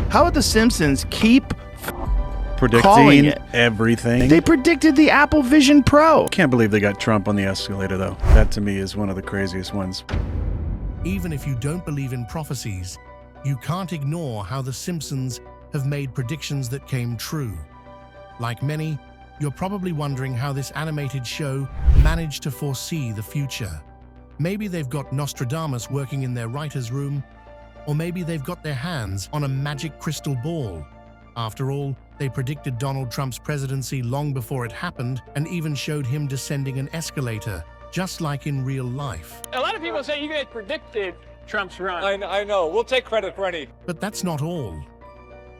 How would the Simpsons keep calling Predicting it? everything. They predicted the Apple Vision Pro. Can't believe they got Trump on the escalator, though. That, to me, is one of the craziest ones. Even if you don't believe in prophecies, you can't ignore how the Simpsons have made predictions that came true. Like many, you're probably wondering how this animated show managed to foresee the future. Maybe they've got Nostradamus working in their writer's room, or maybe they've got their hands on a magic crystal ball. After all, they predicted Donald Trump's presidency long before it happened and even showed him descending an escalator, just like in real life. A lot of people say you guys predicted Trump's run. I know. We'll take credit for any. But that's not all.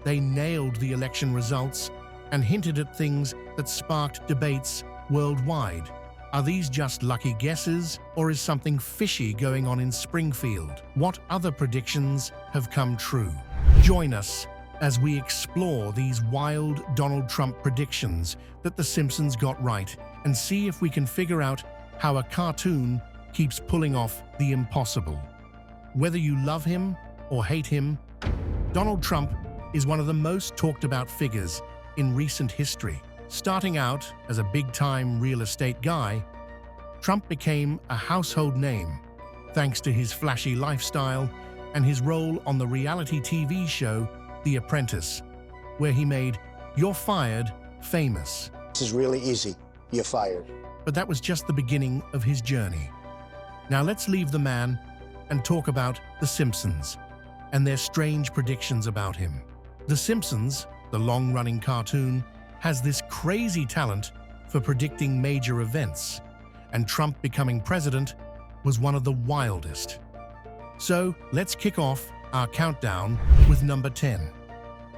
They nailed the election results and hinted at things that sparked debates worldwide. Are these just lucky guesses, or is something fishy going on in Springfield? What other predictions have come true? Join us as we explore these wild Donald Trump predictions that The Simpsons got right and see if we can figure out how a cartoon keeps pulling off the impossible. Whether you love him or hate him, Donald Trump is one of the most talked about figures in recent history. Starting out as a big-time real estate guy, Trump became a household name thanks to his flashy lifestyle and his role on the reality TV show The Apprentice, where he made "You're Fired" famous. This is really easy. You're fired. But that was just the beginning of his journey. Now let's leave the man and talk about The Simpsons and their strange predictions about him. The Simpsons, the long-running cartoon, has this crazy talent for predicting major events, and Trump becoming president was one of the wildest. So let's kick off our countdown with number 10.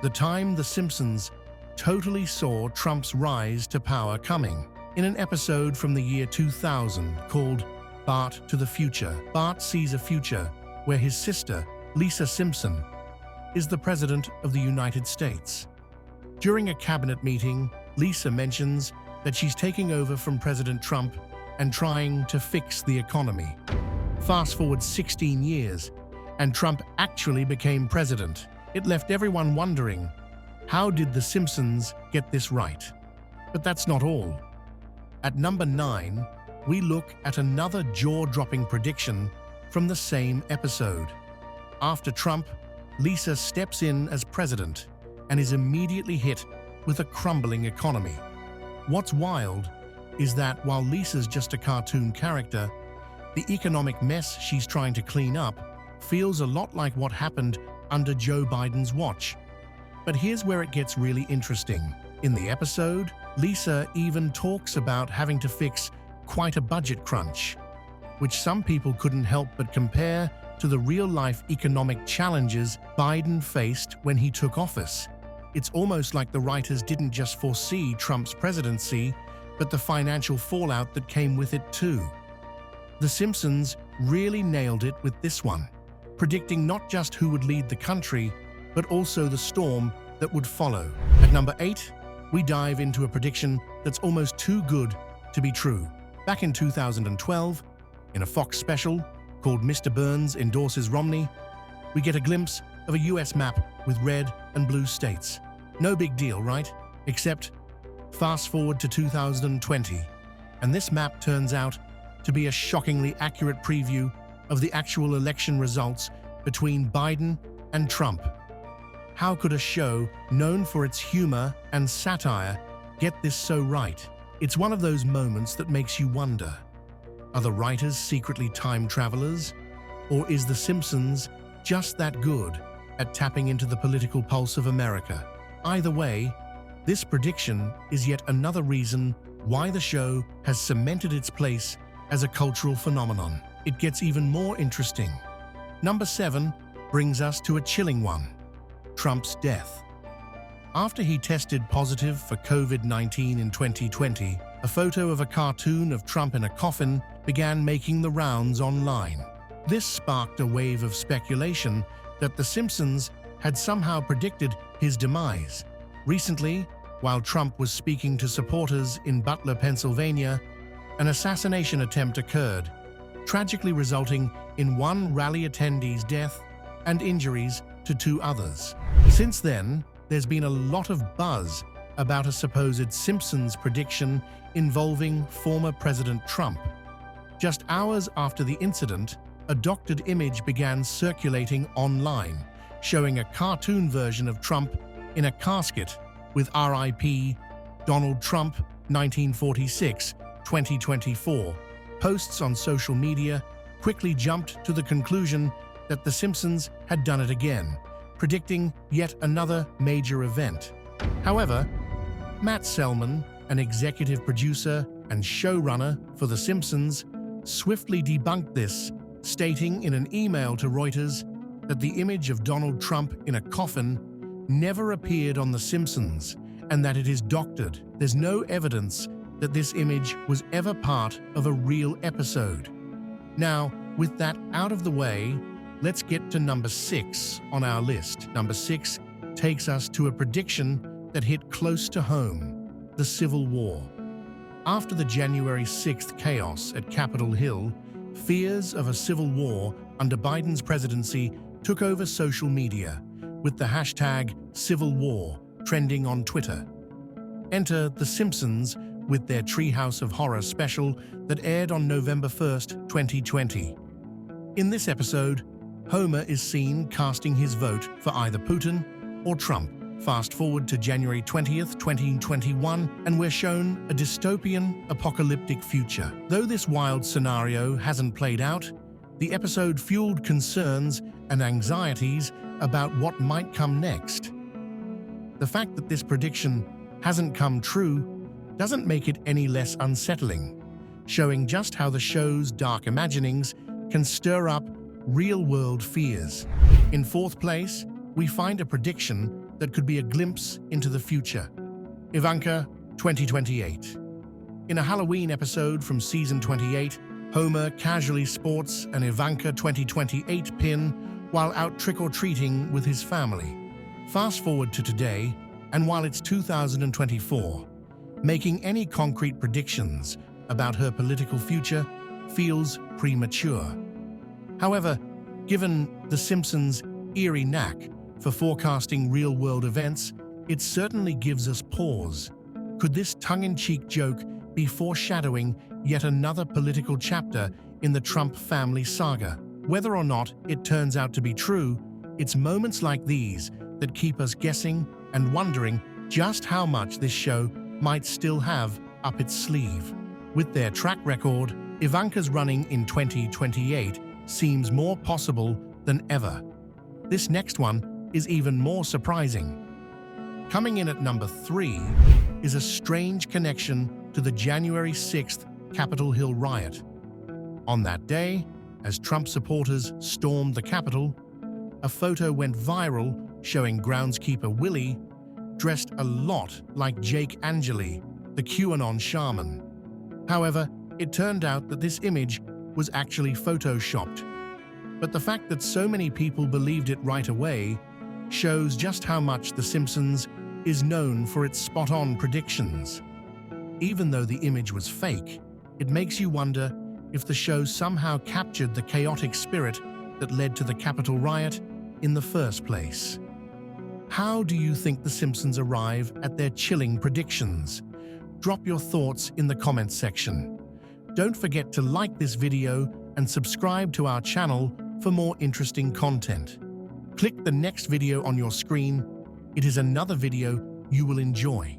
The time The Simpsons totally saw Trump's rise to power coming. In an episode from the year 2000 called Bart to the Future, Bart sees a future where his sister, Lisa Simpson, is the President of the United States. During a cabinet meeting, Lisa mentions that she's taking over from President Trump and trying to fix the economy. Fast forward 16 years, and Trump actually became president. It left everyone wondering, how did The Simpsons get this right? But that's not all. At number 9, we look at another jaw-dropping prediction from the same episode. After Trump, Lisa steps in as president and is immediately hit with a crumbling economy. What's wild is that while Lisa's just a cartoon character, the economic mess she's trying to clean up feels a lot like what happened under Joe Biden's watch. But here's where it gets really interesting. In the episode, Lisa even talks about having to fix quite a budget crunch, which some people couldn't help but compare to the real-life economic challenges Biden faced when he took office. It's almost like the writers didn't just foresee Trump's presidency, but the financial fallout that came with it too. The Simpsons really nailed it with this one, predicting not just who would lead the country, but also the storm that would follow. At number 8, we dive into a prediction that's almost too good to be true. Back in 2012, in a Fox special called Mr. Burns Endorses Romney, we get a glimpse of a US map with red and blue states. No big deal, right? Except fast forward to 2020, and this map turns out to be a shockingly accurate preview of the actual election results between Biden and Trump. How could a show known for its humor and satire get this so right? It's one of those moments that makes you wonder, are the writers secretly time travelers? Or is The Simpsons just that good at tapping into the political pulse of America? Either way, this prediction is yet another reason why the show has cemented its place as a cultural phenomenon. It gets even more interesting. Number 7 brings us to a chilling one: Trump's death. After he tested positive for COVID-19 in 2020, a photo of a cartoon of Trump in a coffin began making the rounds online. This sparked a wave of speculation that The Simpsons had somehow predicted his demise. Recently, while Trump was speaking to supporters in Butler, Pennsylvania, an assassination attempt occurred, tragically resulting in one rally attendee's death and injuries to 2 others. Since then, there's been a lot of buzz about a supposed Simpsons prediction involving former President Trump. Just hours after the incident, a doctored image began circulating online, showing a cartoon version of Trump in a casket with RIP Donald Trump 1946-2024. Posts on social media quickly jumped to the conclusion that The Simpsons had done it again, predicting yet another major event. However, Matt Selman, an executive producer and showrunner for The Simpsons, swiftly debunked this, stating in an email to Reuters that the image of Donald Trump in a coffin never appeared on The Simpsons and that it is doctored. There's no evidence that this image was ever part of a real episode. Now, with that out of the way, let's get to number 6 on our list. Number 6 takes us to a prediction that hit close to home: the Civil War. After the January 6th chaos at Capitol Hill, fears of a civil war under Biden's presidency took over social media, with the hashtag Civil War trending on Twitter. Enter The Simpsons with their Treehouse of Horror special that aired on November 1st, 2020. In this episode, Homer is seen casting his vote for either Putin or Trump. Fast forward to January 20th, 2021, and we're shown a dystopian, apocalyptic future. Though this wild scenario hasn't played out, the episode fueled concerns and anxieties about what might come next. The fact that this prediction hasn't come true doesn't make it any less unsettling, showing just how the show's dark imaginings can stir up real-world fears. In 4th place, we find a prediction that could be a glimpse into the future: Ivanka 2028. In a Halloween episode from season 28, Homer casually sports an Ivanka 2028 pin while out trick-or-treating with his family. Fast forward to today, and while it's 2024, making any concrete predictions about her political future feels premature. However, given The Simpsons' eerie knack for forecasting real-world events, it certainly gives us pause. Could this tongue-in-cheek joke be foreshadowing yet another political chapter in the Trump family saga? Whether or not it turns out to be true, it's moments like these that keep us guessing and wondering just how much this show might still have up its sleeve. With their track record, Ivanka's running in 2028 seems more possible than ever. This next one is even more surprising. Coming in at number 3 is a strange connection to the January 6th Capitol Hill riot. On that day, as Trump supporters stormed the Capitol, a photo went viral showing groundskeeper Willie dressed a lot like Jake Angeli, the QAnon shaman. However, it turned out that this image was actually photoshopped. But the fact that so many people believed it right away shows just how much The Simpsons is known for its spot-on predictions. Even though the image was fake, it makes you wonder if the show somehow captured the chaotic spirit that led to the Capitol riot in the first place. How do you think The Simpsons arrive at their chilling predictions? Drop your thoughts in the comments section. Don't forget to like this video and subscribe to our channel for more interesting content. Click the next video on your screen. It is another video you will enjoy.